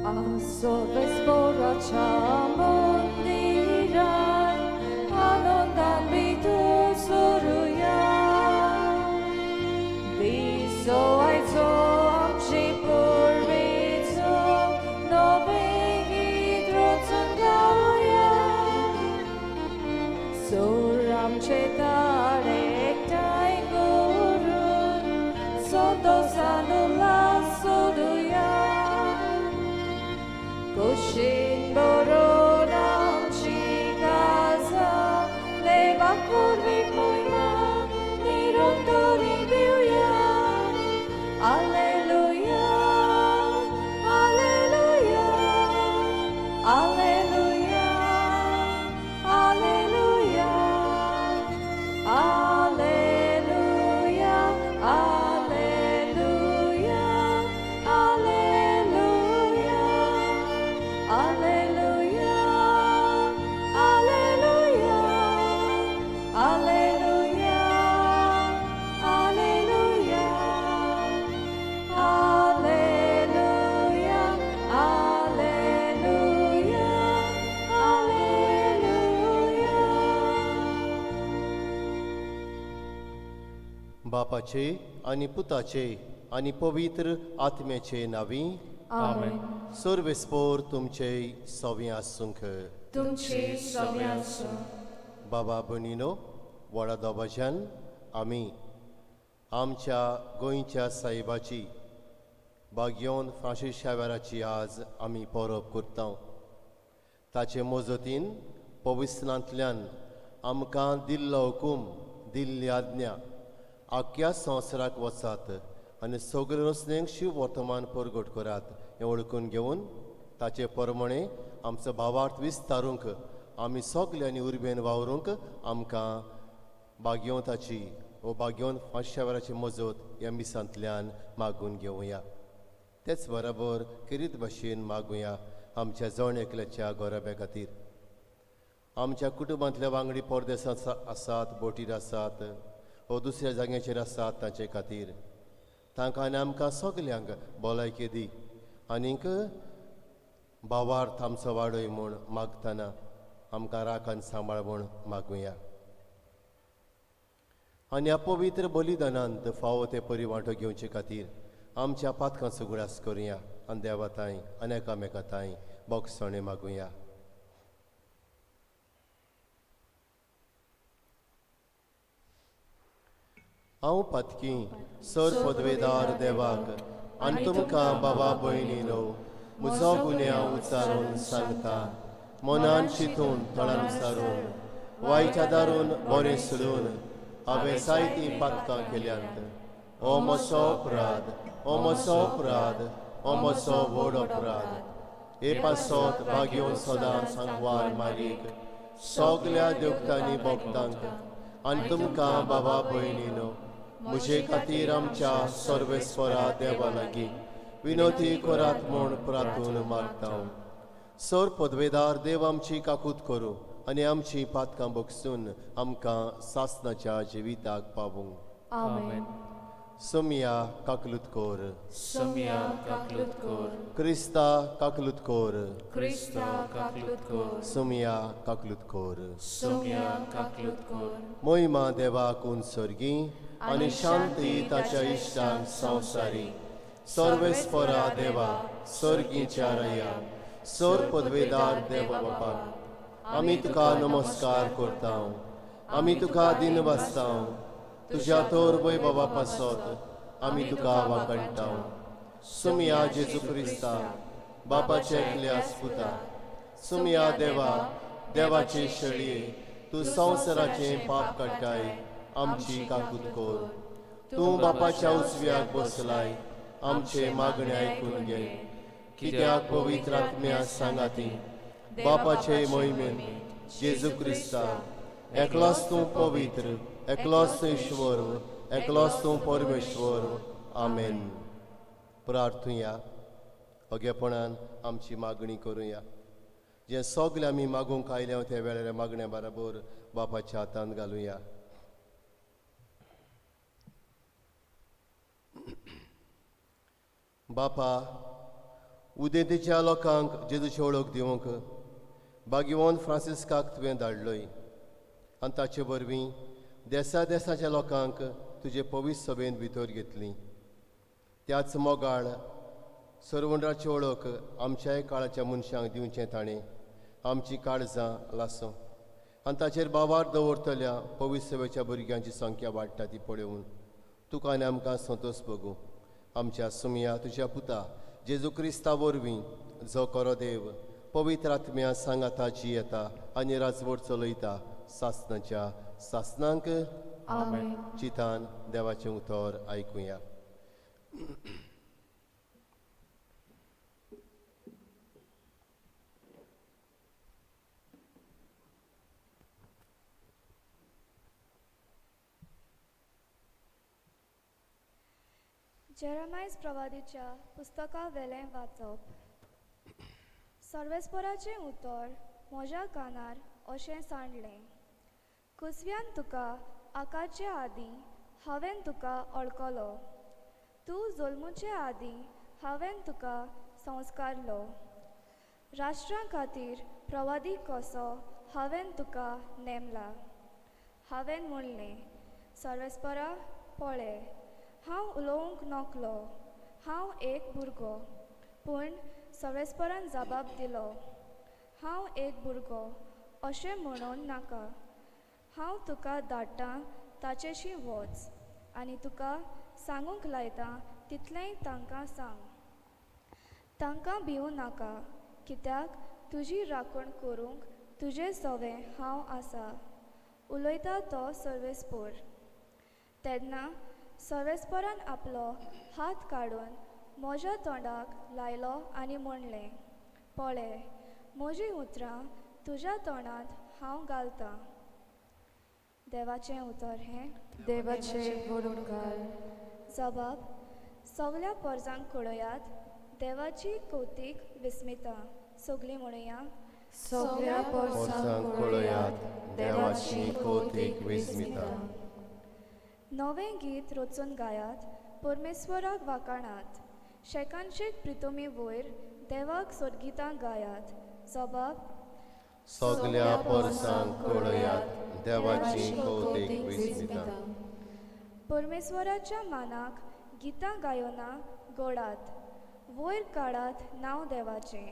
सोबेस्पोराच्या मंदिरात आनंदान बितू सोरूया दिसो आयचो आमची पुर्वीचो नवे गीत रचून गावया सोर आमचे ताळे एकठांय करून संतोषान उल्हास सोडूया कुशीन बरोवन आमची काजा देवाक पुर्वीक महिमा निरंतरी दिवया Alleluia, Alleluia, Alleluia, Alleluia, Alleluia, Alleluia, Alleluia, Alleluia, Alleluia, Alleluia, Alleluia, Alleluia, Alleluia, Alleluia. बापाचे आणि पुताचे आणि पवित्र आत्म्याचे नावी Amen. सर्वेस्पोर तुमचे सव्य आसूंक तुमचे सव्य आसूं. बाबा भयणीनो व्हडा दोबाज्यान आमी आमच्या गोंयच्या साहेबाची बागयोन फ्रांसीस शावेराची आज आमी परब करता ताचे मजतीन पवित्रांतल्यान आमकां दिल्लो हुकूम दिल्ली आज्ञा आख्या संवसाराक वचात आनी सगळे रचनेक शिव वर्तमान परगट करात हें वळखून घेवन ताचे प्रमाणे आमचो भावार्थ विस्तारूंक आमी सगल्यांनी उर्बेन वावरूंक आमकां भाग्यवंताची वो भाग्यवंत फ्रांसीस शावेराची मजत ह्या मिसांतल्यान मागून घेवया तेच बरोबर किरीत भाशेन मागुया आमच्या जण एकल्याच्या गौरव्या खातीर आमच्या कुटुंबांतल्या वांगडी परदेसांत आसात बोटीर आसात वो दुसऱ्या जाग्याचेर आसात ताचे खातीर तांकां आनी आमकां सगल्यांक भलायकी दी आनीक भावार्थ आमचो वाडय म्हूण मागतना आमकां राखण सांबाळ म्हूण मागुया आनी ह्या पवित्र बलिदानांत फावो ते परिवांटो घेवचे खातीर आमच्या पातकांचो गुणास करुया आनी देवाताय आनी एकामेकाताय बोगसणे मागुया हांव पातकी सर पदवेदार देवाक आनी तुमकां बाबा भयणीनो म्हजो गुन्यांव उच्चारून सांगता मनान चिंतून तळान विचारून वायट आदारून बरें सोडून हांवें जायतीं पातकां केल्यांत हो म्हजो अपराध हो म्हजो अपराध हो म्हजो व्हड अपराध हे पासत भाग्योन सदां सांगवार मारीक सगल्या देवतांनी भक्तांक आनी तुमकां बाबा भयणीनो म्हजे खातीर आमच्या सर्वेस्वरा देवा लागीं विनोती करात म्हूण प्रार्थून मागता सर पदवेदार देव आमची काकूत करूं आनी आमची पातकां बगसून आमकां सासणाच्या जिविताक पावूंक Amen. सोमिया काकलूत कोर Somia kaklut kor, क्रिस्ता काकलूत कोर Krista kaklut kor. सोमिया काकलूत कोर somia kaklut kor, मोहिमा देवाक उंचर्गी आनी शांती ताच्या इश्टांक संवसारी सर्वेस्परा देवा सर्गीच्या रया सर पदवेदार देवा बापा आमी तुका नमस्कार करता आमी तुका दिन वाचता तुज्या तोर वैभवा पासत आमी तुका वाकणटा सुमिया जेजू क्रिस्ता बापाचे एकल्यास पुता सुमिया देवा देवाचे शेळये तूं संवसाराचें पाप काडटाय आमची काकूत कोर तूं बापाच्या उजव्याक बसलाय आमचे मागणे आयकून घे कित्याक पवित्र आत्म्या सांगाती बापाचे मोहिमेन जेजू क्रिस्ता एकलोच तूं पवित्र एकलोच तूं ईश्वर एकलोच तूं परमेश्वर आमेन प्रार्थुया अगेपणान आमची मागणी करुया जे सगळे आमी मागूंक आयल्या त्या वेळार मागण्या बरोबर बापाच्या हातांत घालुया बापा उदेंतेच्या लोकांक जेजूची ओळख दिवंक भाग्यवान फ्रांसिस्काक तुवें धाडलोय आनी ताचे वरवीं देसा देसाच्या लोकांक तुजे पवित्र सभेन भितर घेतली. त्याच मोगाळ सरवंडाची ओळख आमच्याय काळाच्या मनशांक दिवचें ताणें आमची काळजां लासूं आनी ताचेर बाबार दवरतल्या पवित्र सभेच्या भुरग्यांची संख्या वाडटा ती पळोवन तुका आनी आमकां संतोश भोगूं. आमच्या सुमया तुज्या पुता जेजू क्रिस्ता वरवीं जो खरो देव पवित्र आत्म्या सांगाताची येता आनी राजवट चलयता सासणाच्या सासनांक आमेन. चितान देवाचें उतर आयकुया. जेरमायस प्रवादीच्या पुस्तका वेलें वाचप. सर्वेस्पराचें उतर म्हज्या कानार अशें सांडलें. कुसव्यान तुका आकाचे आदीं हांवें तुका अळकलो. तूं जल्मुचे आदीं हांवें तुका संस्कारलो. राष्ट्रां खातीर प्रवादी कसो हांवें तुका नेमला. हांवें म्हणलें, सर्वेस्परा पळय, हांव उलोवंक नकलो, हांव एक भुरगो. पूण सर्वेस्परान जबाब दिलो, हांव एक भुरगो अशें म्हणून नाका. हांव तुका धाडटां ताचेशी वच आनी तुका सांगूंक लायतां तितलेंय तांकां सांग. तांकां भिवूं नाका, कित्याक तुजी राखण करूंक तुजे सवें हांव आसा. उलयता तो सर्वेस्पोर. तेन्ना सर्वेस्परान आपलो हात काडून म्हज्या तोंडाक लायलो आनी म्हणलें, पळय, म्हजीं उतरां तुज्या तोंडांत हांव घालतां. देवाचें उतर हें. देवाचे गुणगान. जबाब. सगल्या परजांक कळयात, देवाची कौतीक विस्मिता. सगलीं म्हणुया. सगळ्या पोरसांक कळयात, देवाची कौतीक विस्मिता. नवें गीत रचून गायात, परमेश्वराक वाखाणात. शेकांचेक प्रितोमी वयर देवाक सोदगितां गायात. जबाब. सगल्या पोरसांक कळयात, देवाची कौतीक विस्मिता. परमेश्वराच्या मानाक गितां गायोना गोडात. वयर काडात नांव देवाचें,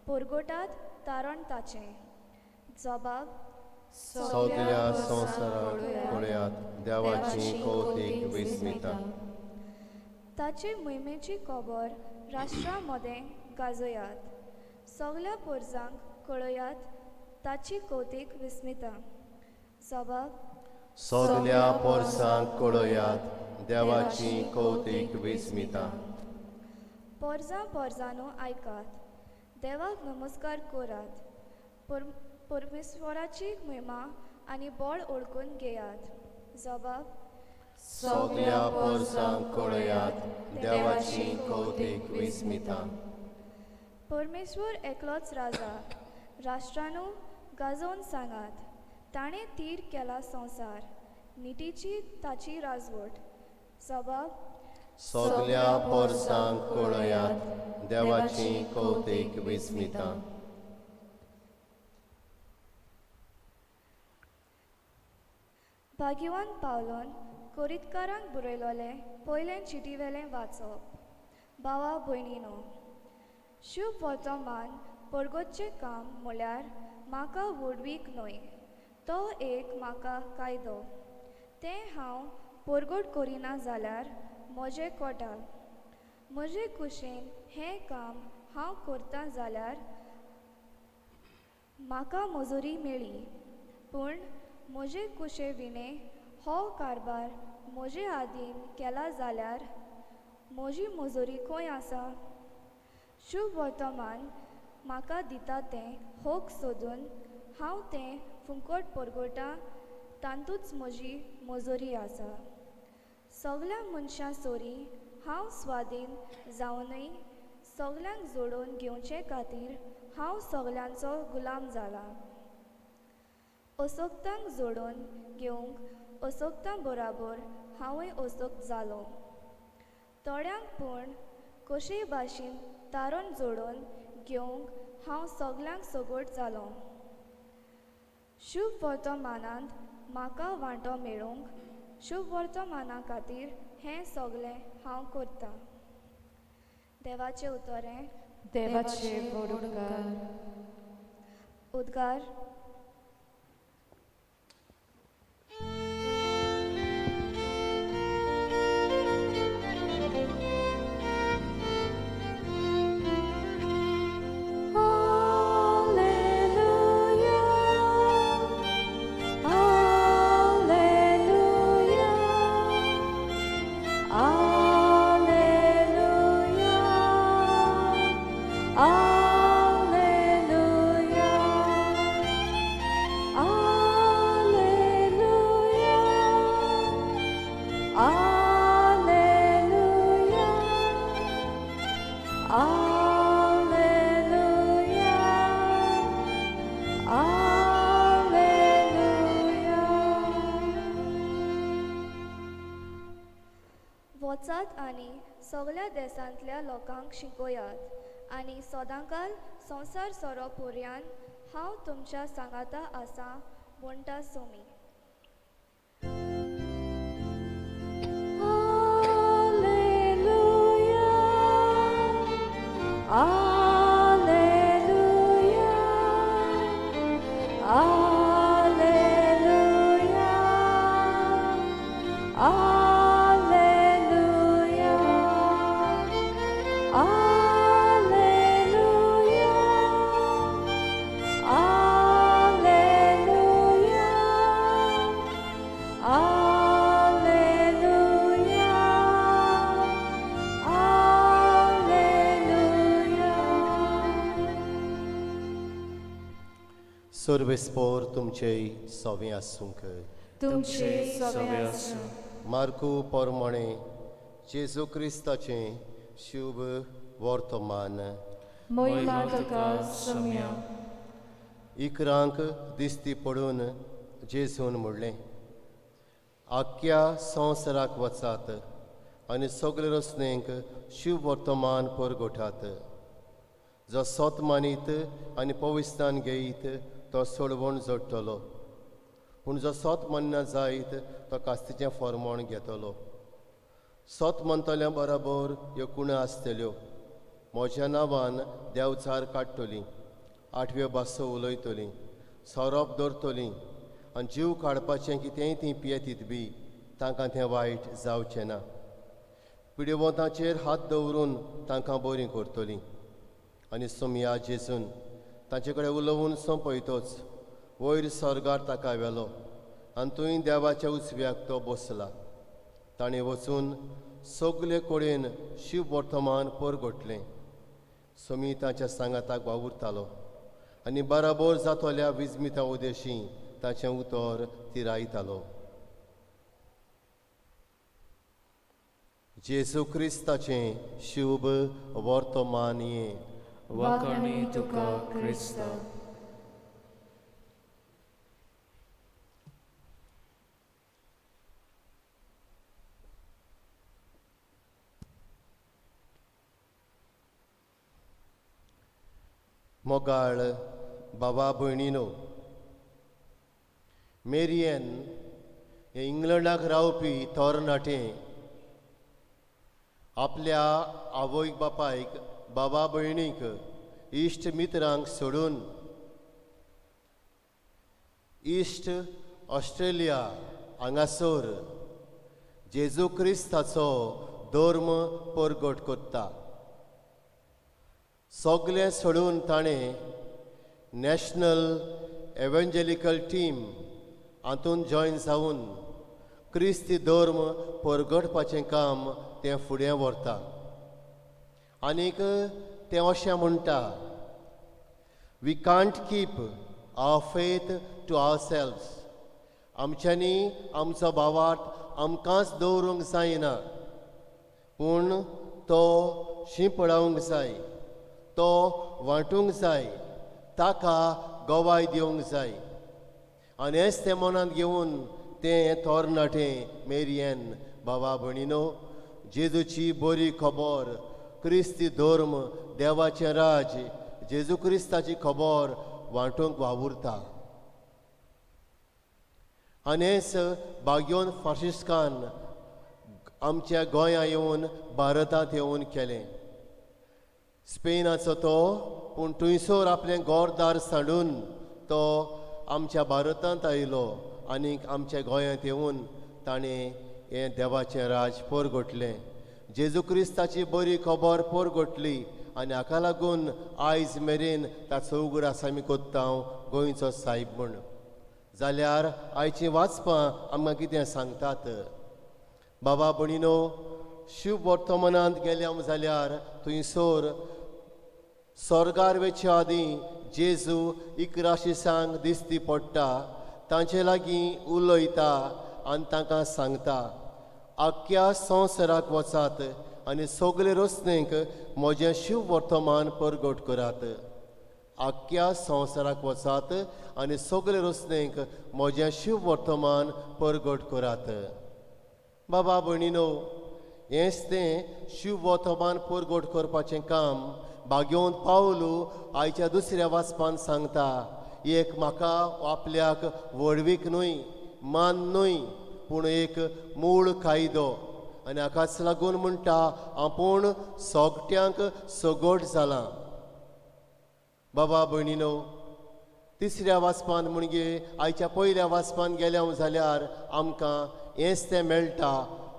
परगोटात तारण ताचें. जबाब. सगल्या संवसाराक कळयात, देवाची कौतीक विस्मिता. ताचे मोहिमेची खबर राष्ट्रां मदें गाजयात. सगल्या परजांक कळयात ताची कौतीक विस्मिता. जबाब. सगल्या पोरसांक कळयात, देवाची कौतीक विस्मिता. परजां परजांनो आयकात, देवाक नमस्कार करात. परमेश्वराची महिमा आनी बळ ओळखून घेयात. जबाब. सगल्या पोरसांक कळयात, देवाची कौतीक विस्मिता. परमेश्वर एकलोच राजा. राष्ट्रांनो गाजोवन सांगात, ताणें तीर केला संवसार, निटीची ताची राजवट. जबाब. सगल्या पोरसांक कळयात, देवाची कौतीक विस्मिता. भाग्यवान पावलोन कोरीतकारांक बरयलोलें पयलें चिटीवेलें वाचप. भावा भयणीनो, शुभ वर्तमान परगोतचें काम म्हळ्यार म्हाका वडवीक न्हय, तो एक म्हाका कायदो. तें हांव परगोट करिना जाल्यार म्हजें कोटा. म्हजे कुशीन हें काम हांव करतां जाल्यार म्हाका मजुरी मेळ्ळी. पूण म्हजे कुशे विणें हो कारबार म्हजे आदीन केला जाल्यार म्हजी मजुरी खंय आसा? शुभ वर्तमान म्हाका दिता तें होक सोदून हांव तें फुंकट परगोटां, तातूंच म्हजी मजुरी आसा. सगल्या मनशां सोरी हांव स्वाधीन जावनय सगल्यांक जोडून घेवचे खातीर हांव सगल्यांचो गुलाम जाला. असोक्तांक जोडून घेवंक असोक्तां बराबर हांवूय असोक्त जालो. थोड्यांक पूण कशे भाशेन तारण जोडून घेवंक हांव सगल्यांक सगोट जालो. शुभ वर्तमानांत म्हाका वांटो मेळूंक शुभ वर्तमाना खातीर हें सगलें हांव करतां. देवाचें उतरें. देवाचे बरोबर. उद्गार. वचात आनी सगळ्या देशांतल्या लोकांक शिकयात आनी सदांकाल संवसार सोरो पर्यान हांव तुमच्या सांगाता आसां म्हणटा सोमी. सर्वेस्पोर तुमचे सोवें आसूंक. तुमचे सगळे आसूं. मार्कू पोरमोणे जेजू क्रिस्ताचें शुभ वर्तमान. महिमा तुका सम्या. इकरांक दिसती पडून जेजून म्हणलें, आख्या संवसाराक वचात आनी सगळे रचनेक शुभ वर्तमान परगटात. जो सोत मानीत आनी पवित्रान घेयत तो सोडवण जोडटलो, पूण जो सोत मानना जायत तो कास्तीचें फर्मोण घेतलो. सोत म्हणटल्या बरोबर ह्यो कुणा आसतल्यो. म्हज्या नांवान देंवचार काडटलीं, 8व्यो भासो उलयतलीं, सोरोप धरतलीं आनी जीव काडपाचें कितेंय तीं पियेतीत बी तांकां तें वायट जावचें ना. पिडेवंताचेर हात दवरून तांकां बरीं करतलीं. आनी सोमया जेजून तांचे कडेन उलोवून सोंपयतोच वयर सर्गार ताका व्हेलो आनी थंय देवाच्या उजव्याक तो बसला. ताणें वचून सगळे कडेन शुभ वर्तमान परगटलें. सोमी ताच्या सांगाताक वावुरतालो आनी बराबर जातोल्या विजमिता उदेशी ताचें उतर तिरायतालो. जेजू क्रिस्ताचें शुभ वर्तमान ये. वाखाणी तुका क्रिस्त. मोगाळ बाबा भयणीनो, मेरियन हे इंग्लंडाक रावपी तरणाटें आपल्या आवय बापायक बाबा भयणीक इश्ट मित्रांक सोडून इश्ट ऑस्ट्रेलिया हांगासर जेजू क्रिस्ताचो धर्म परगट करता. सगलें सोडून ताणें नॅशनल एवँजेलिकल टीम हातूंत जॉयन जावन क्रिस्ती धर्म परगटपाचें काम तें फुडें व्हरता. आनीक तें अशें म्हणटा, we can't keep our faith to ourselves. आमच्यांनी आमचो भावार्थ आमकांच दवरूंक जायना, पूण तो शिंपडावंक जाय, तो वांटूंक जाय, ताका गोवाय दिवंक जाय. आनी हेंच तें मनांत घेवन तें तरणाटें मेरियन बाबा भयणीनो जेजूची बरी खबर क्रिस्ती धर्म, देवाचें राज, जेजू क्रिस्ताची खबर वांटूंक वावुरता. आनी हेच बागयोन फ्रांसिस्कान आमच्या गोंया येवन भारतांत येवन केलें. स्पेनाचो तो, पूण थंयसर आपलें घरदार सांडून तो आमच्या भारतांत आयलो आनीक आमच्या गोंयांत येवन ताणें हें देवाचें राज परगोटलें. जेजू क्रिस्ताची बरी खबर परगोटली आनी हाका लागून आयज मेरेन ताचो उगडास आमी कोत्ता गोंयचो साहेब म्हूण. जाल्यार आयचीं वाचपां आमकां कितें सांगतात. बाबा भणिनो, शुभ वर्तमानांत गेल्या जाल्यार थंयसर स्वर्गार वेचे आदीं जेजू इकराशिसांक दिसती पडटा, तांचे लागीं उलयता आनी तांकां सांगता, आख्या संवसाराक वचात आनी सगळे रस्तेक म्हजें शुभ वर्तमान परगट करात. आख्या संवसाराक वचात आनी सगळे रस्तेक म्हजें शुभ वर्तमान परगट करात. बाबा भणिनो, हेंच तें शुभ वर्तमान परगट करपाचें काम बागयोन पावलू आयच्या दुसऱ्या वाचपान सांगता. एक म्हाका आपल्याक वडवीक न्हय, मान न्हय, पूण एक मूळ कायदो. आनी हाकाच लागून म्हणटा, आपूण सोगट्यांक सोगोट जालां. बाबा भयणीनो, तिसऱ्या वाचपान म्हणजे आयच्या पयल्या वाचपान गेल्या जाल्यार आमकां हेंच तें मेळटा,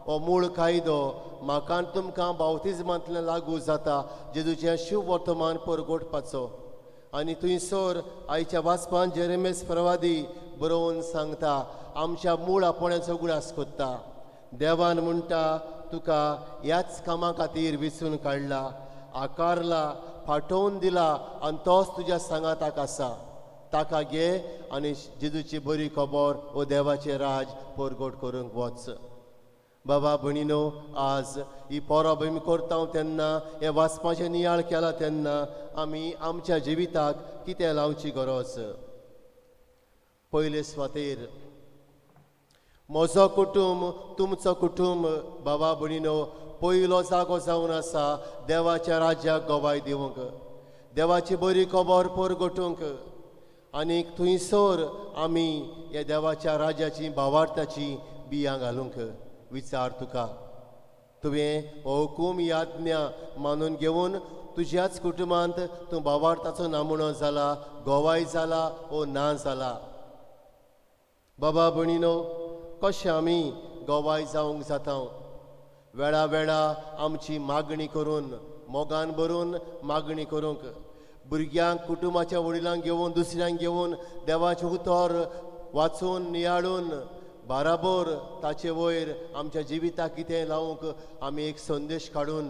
हो मूळ कायदो म्हाका तुमकां बावतिजमांतल्यान लागू जाता जेजूचें शुभ वर्तमान परगोटपाचो. आनी थंयसर आयच्या वाचपान जेरेमेस प्रवादी बरोवन सांगता, आमच्या मूळ आपोण्याचो उगडास कोत्ता. देवान म्हणटा, तुका ह्याच कामा खातीर विचून काडला, आकारला, फाटोवन दिला आनी तोच तुज्या सांगाताक आसा. ताका घे आनी जेजूची बरी खबर वो देवाचें राज परगट करूंक वच. बाबा भणिनो, आज ही परब आमी करता तेन्ना, हे वाचपाचें नियाळ केला तेन्ना आमी आमच्या जिविताक कितें लावची गरज. पयले सुवातेर म्हजो कुटुंब तुमचो कुटुंब बाबा भणिनो पयलो जागो जावन आसा देवाच्या राज्याक गोवाय दिवंक, देवाची बरी खबर परगटूंक. आनीक थंयसर आमी ह्या देवाच्या राज्याची भावार्थाची बियां घालूंक. विचार तुका, तुवें हो हुकूम याज्ञा मानून घेवन तुज्याच कुटुंबांत तूं भावार्थाचो नामणो जाला, गोवाय जाला वो ना जाला. बाबा भणिनो, कशें आमी गोवाय जावंक जाता? वेळा वेळा आमची मागणी करून, मोगान भरून मागणी करूंक, भुरग्यांक कुटुंबाच्या वडिलांक घेवन दुसऱ्यांक घेवन देवाचें उतर वाचून नियाळून बाराबर ताचे वयर आमच्या जिविताक कितें लावंक आमी एक संदेश काडून.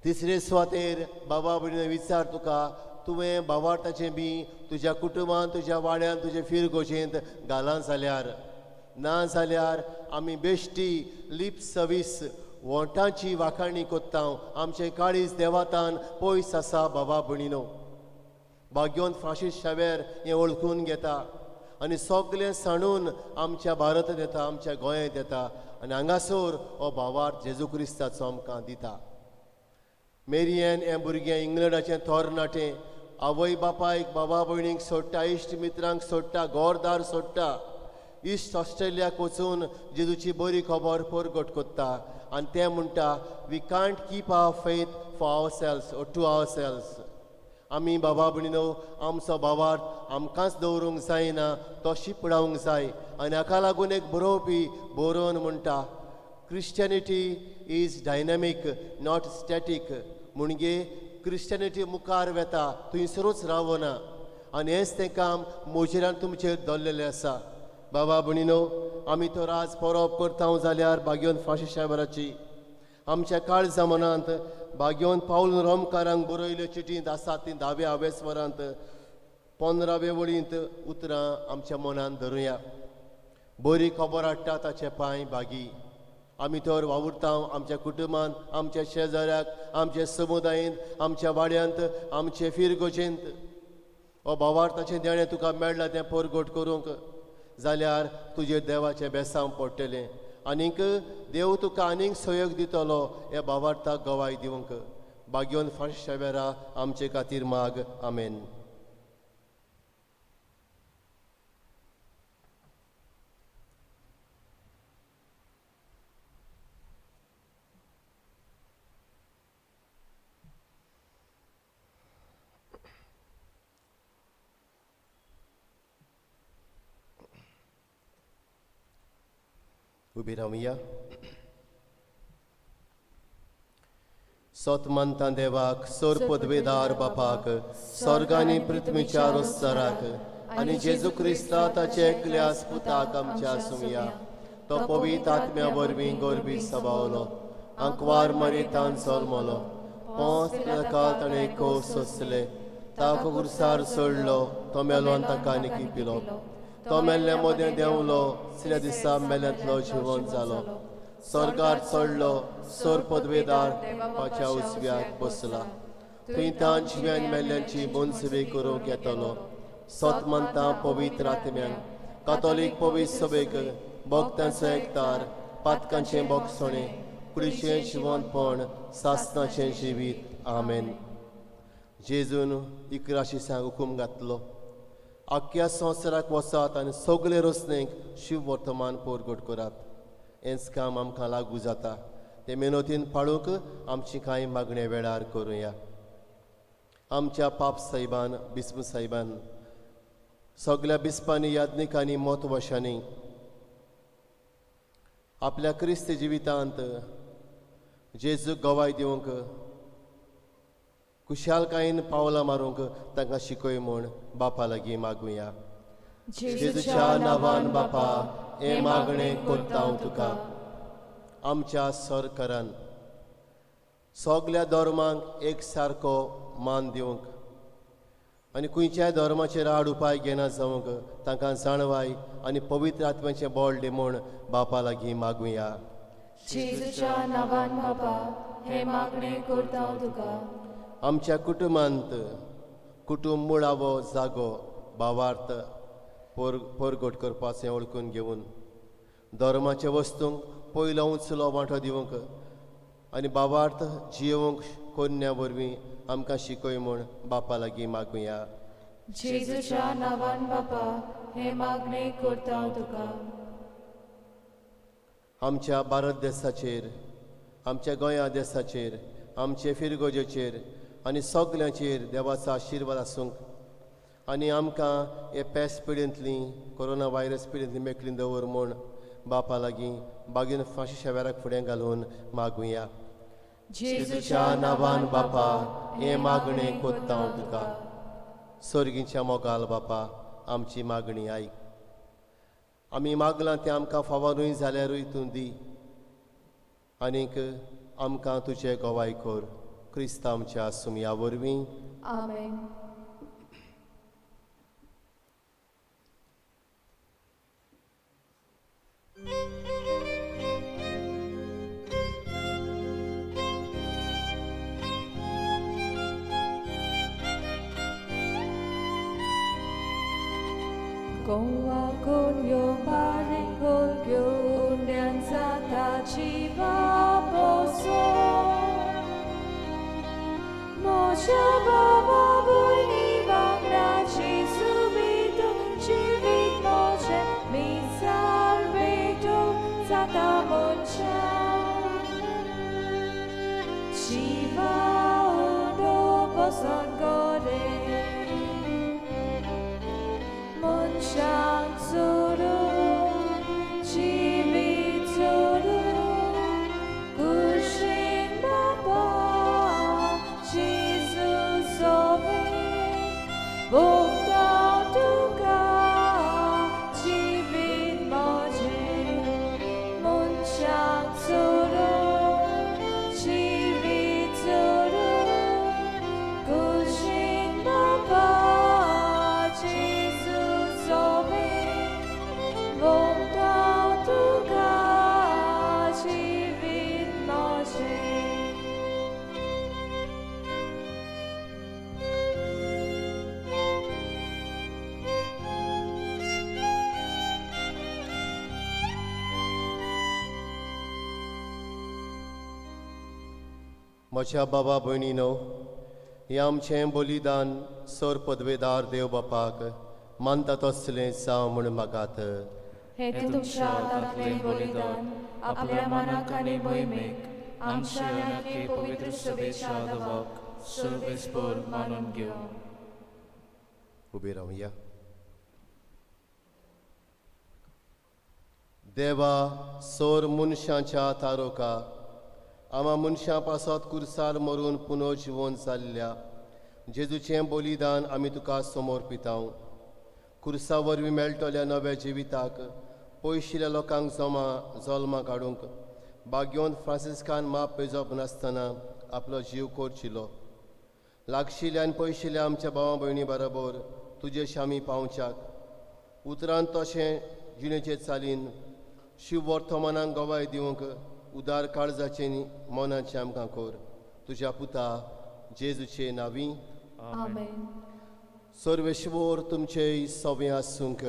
तिसरे सुवातेर बाबा भयणीनो विचार तुका, तुवें भावार्थाचें बी तुज्या कुटुंबान, तुज्या वाड्यान, तुजे फिरगोशेंत घालां जाल्यार, ना जाल्यार आमी बेश्टी लिप सर्वीस वोटांची वाखाणणी कोत्ता. आमचें काळीज देवातान पयस आसा बाबा भणीनो. बागयोन फ्रांसीस शावेर हें वळखून घेता आनी सगळें सांडून आमच्या भारतांत येता, आमच्या गोंयांत येता आनी हांगासर हो भावार्थ जेजू क्रिस्ताचो आमकां दिता. मेरियन हें भुरगें इंग्लंडाचें थोरणाटें आवय बापायक, बाबा भयणीक सोडटा, इश्ट मित्रांक सोडटा, घरदार सोडटा, इश्ट ऑस्ट्रेलियाक वचून जेजूची बरी खबर परगट कोत्ता. आनी तें म्हणटा, we can't keep our faith for ourselves or to ourselves. आमी बाबा भणीनो आमचो भावार्थ आमकांच दवरूंक जायना, तो शिपडावंक जाय. आनी हाका लागून एक बरोवपी बरोवन म्हणटा, Christianity is dynamic not static. म्हणजे क्रिश्चनिटी मुखार वेता, थंयसरूच रावना. आनी हेंच तें काम म्हजेर तुमचेर दवरलेलें आसा. बाबा भणीनो, आमी तर आज परब करता जाल्यार बागयोन फ्रांसीस शावेराची. आमच्या काळ जमानांत बागयोन पावल रोमकारांक बरयल्यो चिटींत आसात ती 10व्या आवेस्वरांत 15व्या वळींत उतरां आमच्या मनान धरुया. बरी खबर हाडटा ताचे पांय बागी. आमी तर वावुरता आमच्या कुटुंबांत, आमच्या शेजाऱ्याक, आमच्या समुदायांत, आमच्या वाड्यांत, आमचे फिरगोशेंत. हो भावार्थाचें देणें तुका मेळ्ळां तें परगट करूंक जाल्यार तुजेर देवाचें बेसांव पडटलें. आनीक देव तुका आनीक सहयोग दितलो हे भावार्थाक गवाय दिवंक बागयोन फाशीच्या वेळा आमचे खातीर माग. आमेन. उबी रावया. सोतमंता देवाक सोर पदवेदार बापाक स्वर्गानी पृथ्वीच्या रोस्तराक आनी जेजू क्रिस्ता ताचे एकल्या पुताक आमच्या सुमया तो पवित्र आत्म्या वरवीं गोरबी सबावलो अंकवार मरितान सोलमलो पोंच काल ताणें कोस सोंसले ताका उर्सार सोडलो तो मेलो आनी ताका आनीक पिलो तो मेल्ले मोदें देंवलो तिसऱ्या दिसा मेल्यांतलो जिवंत जालो स्वर्गार चडलो सोर पदवेदार देवाच्या उजव्याक बसला थंय तां जिव्यान मेल्ल्यांची बोनसवी करूंक येतलो सोतमंता पवित्र आत्म्यांक कातोलीक पवित्र सभेक भक्तांचो एकतार पातकांचें बोगसणें कुडीचें जिवंतपण सासणाचें जिवीत. आमेन. जेजून इकराशीसांक हुकूम घातलो आख्या संवसाराक वचात आनी सगळे रचनेक शिव वर्तमान पोरगोट करात. हेंच काम आमकां लागू जाता ते मेहनतीन पाळूंक आमची कांय मागणे वेळार करुया. आमच्या पाप साहिबान बिस्म साहिबान सगळ्या बिस्पांनी याज्ञिकांनी महत्वशांनी आपल्या क्रिस्त जिवितांत जेजूक गवाय दिवंक कुशालकायेन पावलां मारूंक तांकां शिकय म्हूण बापा लागीं मागुया. जेजूच्या नांवान बापा हे मागणें करता हांव तुका. आमच्या सरकारान सगळ्या धर्मांक एक सारको मान दिवंक आनी खंयच्याय धर्माचेर आड उपाय घेना जावंक तांकां जाणवाय आनी पवित्र आत्म्याचें बळ दी म्हूण बापा लागीं मागुया. जेजूच्या नांवान बापा हे मागणें करता हांव तुका. आमच्या कुटुंबांत कुटुंब मुळावो जागो भावार्थ पोरगोट करपाचें ओळखून घेवन धर्माचे वस्तूंक पयलो उंचलो वांटो दिवंक आनी भावार्थ जियोवंक कोन्या वरवीं आमकां शिकय म्हूण बापा लागीं मागुया. जेजूच्या नांवान बापा हे मागणें करता हांव तुका. आमच्या भारत देशाचेर आमच्या गोंया देशाचेर आमचे फिरगोजेचेर आनी सगल्यांचेर देवाचो आशिर्वाद आसूंक आनी आमकां हे पेस्ट पिडेंतली कोरोना व्हायरस पिडेंतली मेकळी दवर म्हूण बापा लागीं बागेन फाशीच्या वेळाक फुडें घालून मागुया. जेजूच्या नांवान बापा हे मागणें कोत्ता हांव तुका. सर्गीच्या मोगाल बापा आमची मागणी आयक. आमी मागलां तें आमकां फावरूय जाल्यारूय तूं दी आनीक आमकां तुजें गवाय कर क्रिस्त आमच्या सुमया वरवीं. आमेन. Koła konio pary kolgio undianza tachiwa boso Mocia baba bujni bagraci subito Civit moce mi salveto Sata moncia Civa uno boson gore Monshang Suru, Chivit Suru, Kushin Baba, Jesus Ove, Bogda Duga, Chivit Moje, Monshang Suru, Chivit Suru, Kushin Baba, म्हज्या बाबा भयणीनो, हें आमचें बलिदान sir पदवेदार देव बापाक मानता तसलें जावं म्हूण मागात. हे तुमच्या हातांतलें बलिदान आपल्या मनाक आनी मोहिमेक आमच्या आनी आख्खे पवित्र सभेच्या आदाराक सर्वेस्पर मानून घेवं. उबे रावया. देवा सोर मनशांच्या तारोका, आमा मनशां पासत कुर्सार मरून पुनो जिवन जाल्ल्या जेजूचें बलिदान आमी तुका समर्पितांव. कुर्सा वरवीं मेळटल्या नव्या जिविताक पयशिल्ल्या लोकांक जल्माक हाडूंक भाग्योन फ्रांसिस्कान माप पेजप नासतना आपलो जीव कोरचिलो. लागशिल्ल्या आनी पयशिल्ल्या आमच्या भावां भयणी बरोबर तुजेशी आमी पावच्याक उतरान तशें जिणेचे चालीन शिव वर्तमानाक गवाय दिवंक उदार काळजाचे मनाचें आमकां कोर. तुज्या पुता जेजूचे नांवी आमेन. सर्वेश्वर तुमचे सवें आसूंक.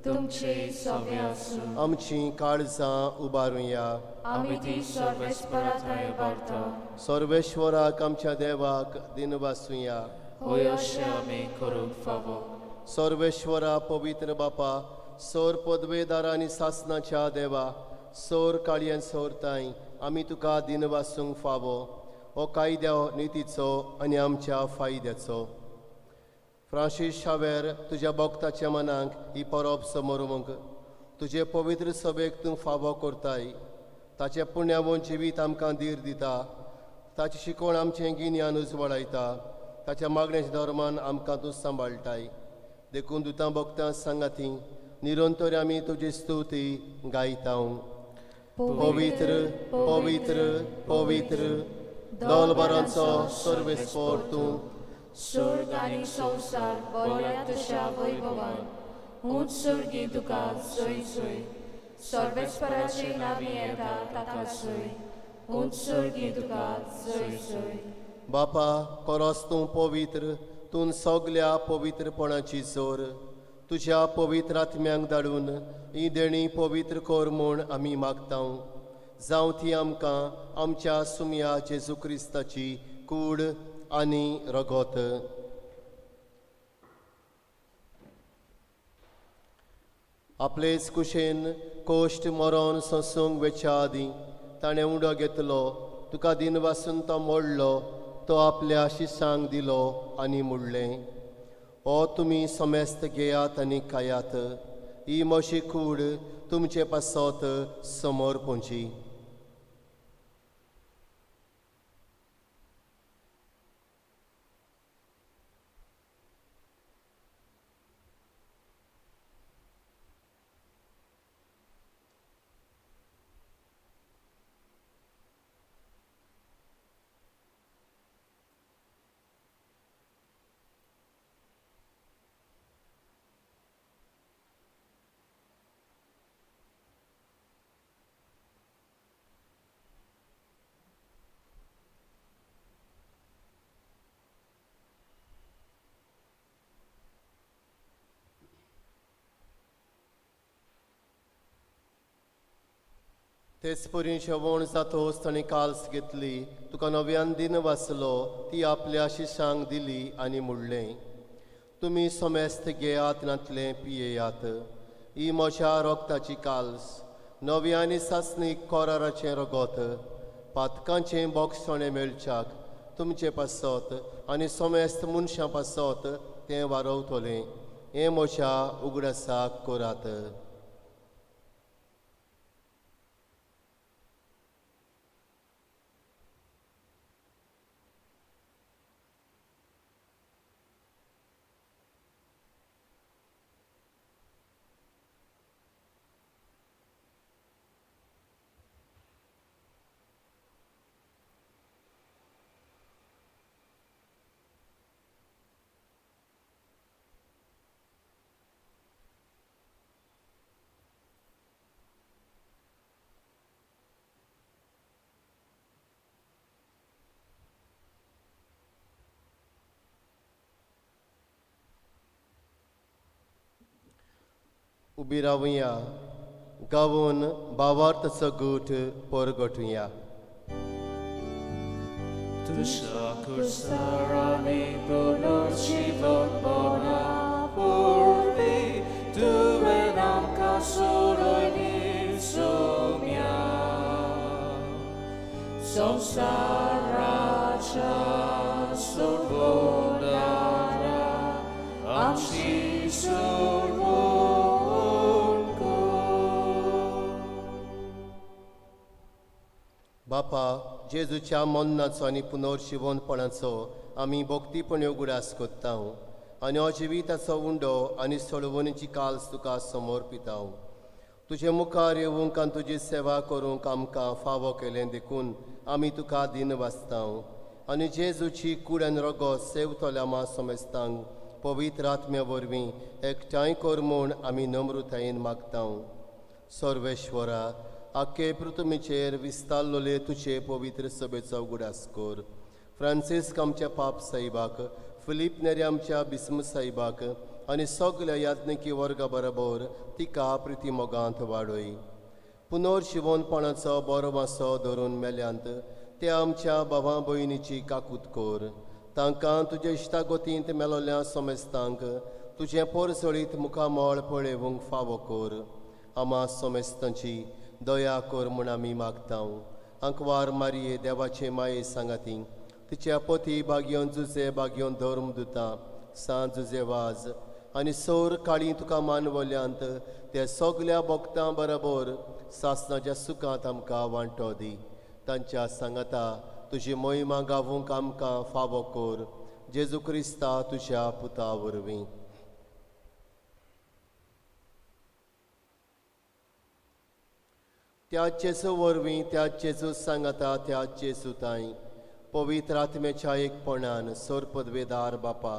तुमचे सवें आसूं. आमचीं काळजां उबारुया. आमी ती सर्वेस्परांत उबारता. सर्वेश्वराक आमच्या देवाक दिनवासुया. होय अशें आमी करूंक फावो. सर्वेश्वरा पवित्र बापा, सोर पदवेदार आनी सासणाच्या देवा, सोर काळयेन सोरताय आमी तुका दिनवासूंक फावो. हो कायद्या नितीचो आनी आमच्या फायद्याचो. फ्रांसीस शावेर तुज्या भक्ताच्या मनाक ही परब समोरूंक तुजे पवित्र सभेक तूं फावो करताय. ताचें पुण्यावून जिवीत आमकां धीर दिता. ताची शिकवण आमचें गिन्यान उजवळायता. ताच्या मागणेच्या धर्मान आमकां तूं सांबाळटाय. देखून दुतां भक्तां सांगाती निरंतर आमी तुजी स्तुती गायतां. पवित्र पवित्र पवित्र दोलबारांचो सर्वेस्पर तूं. स्वर्ग आनी संवसार बोल्या तशा वैभवान उत्सर्गी तुका सय सय. सर्वेस्पराचे नांवी येता ताका सय. उत्सर्गी तुका सय सय. बापा खरोच तूं पवित्र. तूं सगल्या पवित्रपणाची जोर. तुज्या पवित्र आत्म्यांक धाडून ही देणी पवित्र कर म्हूण आमी मागतां. जावं ती आमकां आमच्या सुमया जेजू क्रिस्ताची कूड आनी रगत. आपलेच कुशेन कोश्ट मरण सोंसूंक वेच्या आदीं ताणें उंडो घेतलो. तुका दिनवासून तो मोडलो. तो आपल्या शिश्यांक दिलो आनी मुडलें. हो तुमी समेस्त घेयात आनी खायात. ही म्हशी कूड तुमचे पासत समोर पोंची. तेच परी शेवण जातोच ताणें काल्स घेतली. तुका नव्यान दिन वाचलो. ती आपल्या शिश्यांक दिली आनी मुडलें. तुमी समेस्त घेयात नातलें पियेयात. ही म्हज्या रोगताची काल्स. नव्या आनी सासणीक कोराराचें रगत. पातकांचें बोगसणें मेळच्याक तुमचे पासत आनी समेस्त मनशां पासत तें वारवतलें. हें म्हज्या उगडासाक करात. उबी रावया. गावून भावार्थाचो गूठ परगटुया. तुझ्या कुसर आम्ही पुनर्जीवन बोना पूर्वी तुवें आमकां सोडून सोम्या संसाराच्या सोडवणारा आमची सोडवण कर. बापा, जेजूच्या मन्नाचो आनी पुनर्जीवनपणाचो आमी भोक्तीपणी उगडास कोत्ता आनी हो जिविताचो उंडो आनी सोडवणीची काल्स तुका समर्पिता. तुजे मुखार येवंक आनी तुजी सेवा करूंक आमकां फावो केलें देखून आमी तुका दिन वाचता आनी जेजूची कूड आनी रगो सेवतोल्या मा सोमेस्तांक पवित्र आत्म्या वरवीं एकठांय कर म्हूण आमी नम्रतायेन मागता. सर्वेश्वरा, आख्खे पृथ्वीचेर विस्तारलोले तुजे पवित्र सभेचो उगडास कर. फ्रांसिस्क आमच्या पाप साहिबाक, फिलीप नेरी आमच्या बिस्म साहिबाक आनी सगल्या याज्ञिकी वर्गा बरोबर तिका प्रिती मोगांत वाडय. पुनर्जीवनपणाचो बरो वासो धरून मेल्यांत ते आमच्या भावां भयणीची काकूत कर. तांकां तुजे इश्टागोतींत मेलोल्या सोमेस्तांक तुजें परसळीत मुखामोळ पळेवंक फावो कर. आमा सोमेस्तांची दया कर म्हूण आमी मागता. अंकवार मारये देवाचे माये सांगाती, तिच्या पती भाग्योन जुजे भाग्योन धर्म दुता सांज जुजे वाज आनी सोर काळी तुका मानवल्यांत ते सगल्या भक्तां बरोबर सासणाच्या सुखांत आमकां वांटो दी. तांच्या सांगाता तुजी मोहिमा गावूंक आमकां फावो कर. जेजू क्रिस्ता तुज्या पुता वरवीं. त्याच जेजू वरवीं, त्याच जेजू सांगाता, त्याच जेजू ताई पवित्र आत्म्याच्या एकपणान सर पदवेदार बापा,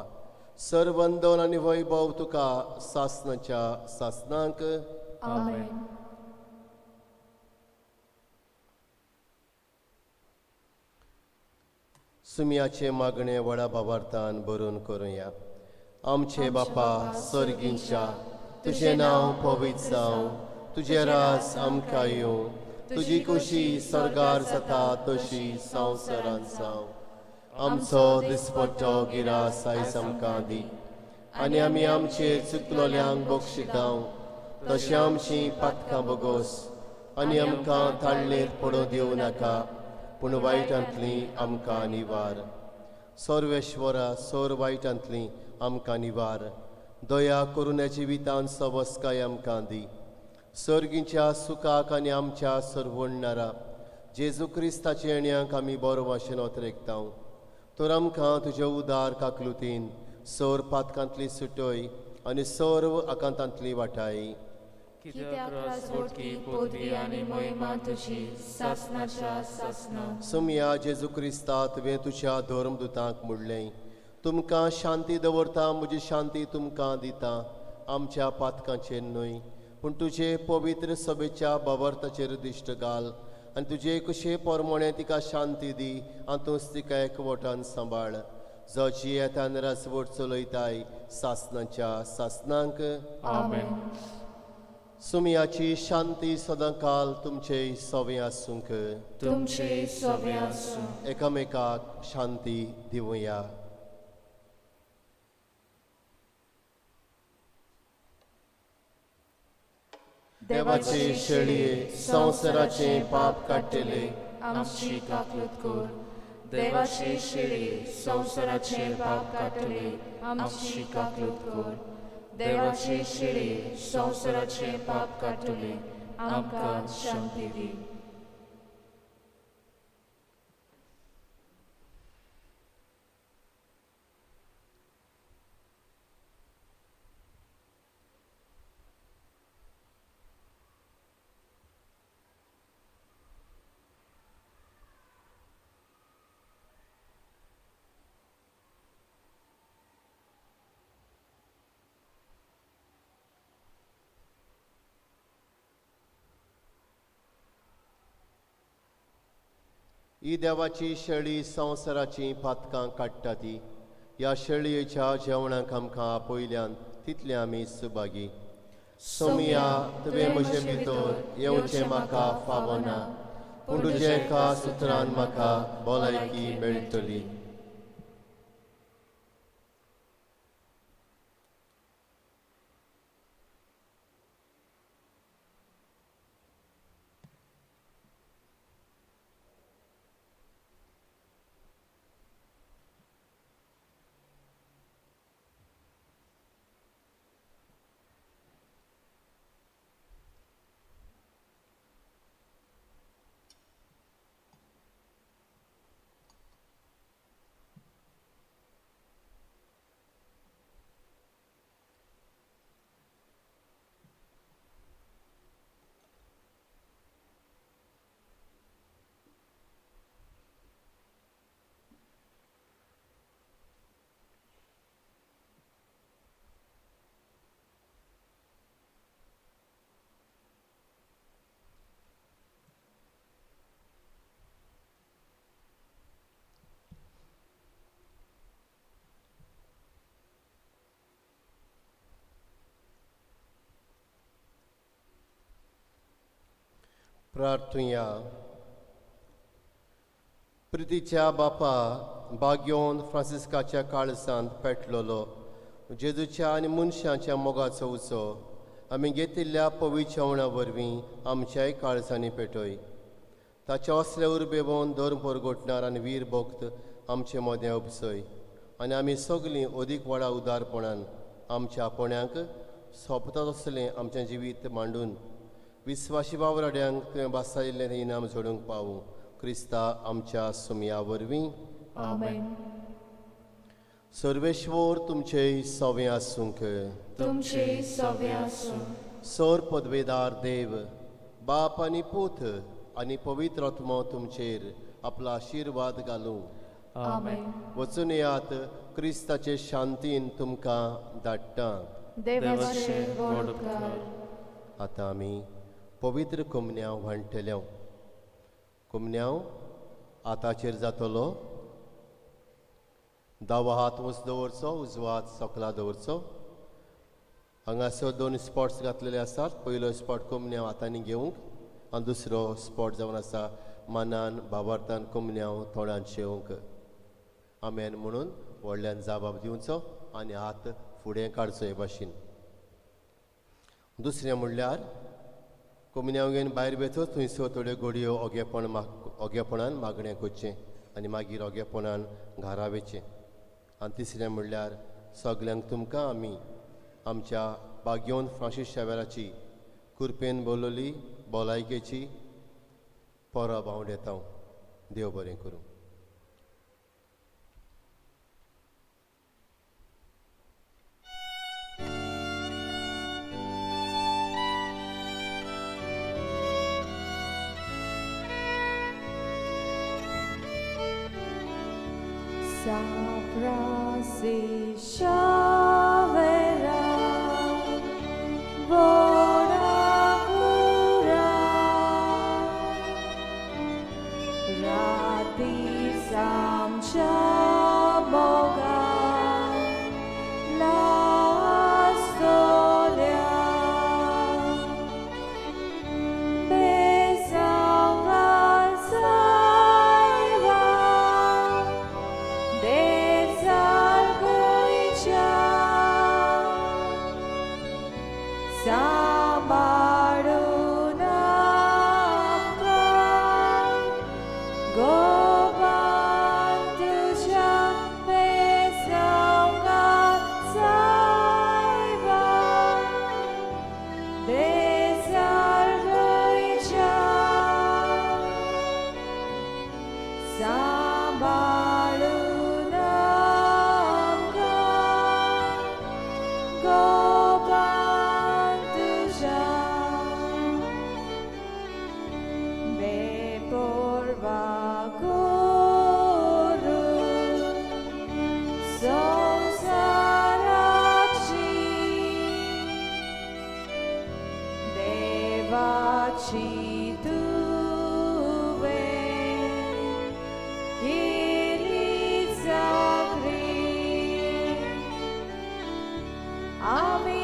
सर्वंदन आनी वैभव तुका सासणाच्या सासनांक. आमेन. सुमयाचे मागणे व्हडा भावार्थान बरोवन करुया. आमचे बापा सर्गींच्या, तुजें नांव पवित्र जावं, तुजें रास आमकां येवं, तुजी खुशी स्वर्गार जाता तशी संवसारांत जावं. आमचो दिसपट्टो गिरास आयज आमकां दी आनी आमी आमचेर चुकलोल्यांक बक्षितांव तशें आमचीं पातकां बोगोस आनी आमकां ताळ्ळेर पडूं दिवं नाका, पूण वायटांतलीं आमकां निवार. सर्वेश्वरा, सोर वायटांतलीं आमकां निवार. दया करून ह्या जिवितांत सवस्काय आमकां दी. सर्गींच्या सुखाक आनी आमच्या सर्वण्णारा जेजू क्रिस्ताच्या येण्याक आमी बरो भाशेन ओतरेकता. तर आमकां तुज्या उदार काकलुतीन सोर पातकांतली सुटय आनी सर्व आकांतांतली वाटाय. कित्याक राजवटकी पदवी आनी मोहिमा तुजी सासणाच्या सासनांत. सुमया जेजू क्रिस्ता तुवें तुज्या धर्मदुतांक म्हणलें, तुमकां शांती दवरता, म्हजी शांती तुमकां दिता. आमच्या पातकांचेर न्हय पूण तुजे पवित्र सभेच्या भावार्थाचेर दिश्ट घाल आनी तुजे कशे परमणे तिका शांती दी आनी तूंच तिका एकवटान सांबाळ. जची येतान राजवट चलयताय सासणाच्या सासनांक. आमेन. सुमयाची शांती सदांकाल तुमचे सवे आसूंक. तुमचे सवे आसूं. एकामेकाक शांती दिवया. देवाचे शेळये संवसाराचे पाप काडटले आमची काकलूत कर. देवाचे शेळये संवसाराचे पाप काडटले आमची काकलूत कर. देवाचे शेळये संवसाराचे पाप काडटले आमकां शांती दी. ही देवाची शेळी संवसाराची पातकां काडटा ती. ह्या शेळयेच्या जेवणाक आमकां आपयल्यान तितले आमी सुभागी. सोमिया, तुवें म्हजे भितर येवचें म्हाका फावो ना, पूण तुजे एका सुत्रान म्हाका भलायकी मेळटली. प्रार्थुया. प्रितीच्या बापा बाग्योन फ्रांसिस्काच्या काळसांत पेटलोलो जेजूच्या आनी मनशांच्या मोगाचो उत्सव आमी घेतिल्ल्या पवित्रवणा वरवीं आमच्याय काळसांनी पेटय. ताचे असले उर्बेवून धर्म परगोटणार आनी वीर भक्त आमचे मोदें उपसय आनी आमी सगळीं अदीक व्हडा उदारपणान आमच्या आपोण्याक सोंपता तसलें आमचें जिवीत मांडून विस्वासी वावराड्यांक तुवें बासायिल्लें इनाम जोडूंक पावूं. क्रिस्ता आमच्या सुमया वरवीं. आमेन. सर्वेश्वर तुमचे सवे आसूंक. तुमचे सवे आसूं. सर पदवेदार देव बाप आनी पूत आनी पवित्र आत्मो तुमचेर आपलो आशिर्वाद घालूं. आमेन. वचून येयात क्रिस्ताचे शांतीन तुमकां धाडटा. देवाचे व्हड उपकार. आतां आमी पवित्र कुमन्यांव वांटल्या. कुमन्यांव आताचेर जातलो. दावो हात उंच दवरचो, उजवो हात सकला दवरचो. हांगासर 2 स्पॉट्स घातलेले आसात. पयलो स्पॉट कुमन्यांव हातांनी घेवंक आनी दुसरो स्पॉट जावन आसा मनान भावार्थान कुमन्यांव तोंडान शेवंक. आमेन म्हणून व्हडल्यान जबाब दिवचो आनी हात फुडें काडचो हे भाशेन. दुसरें म्हणल्यार कुमन्यांव घेवन भायर बेतूच थंयसर थोड्यो घडयो ओगेपणान मागणें करचें आनी मागीर ओगेपणान घरा वेचें. आनी तिसरें म्हणल्यार सगल्यांक तुमकां आमी आमच्या बाग्योन फ्रांसीस शावेराची कुरपेन बोलोली भलायकेची परब हांव दिता. देव बरें करूं. San Francis Xavera, bona cura, ratis amcia Boga, la storia, Amen.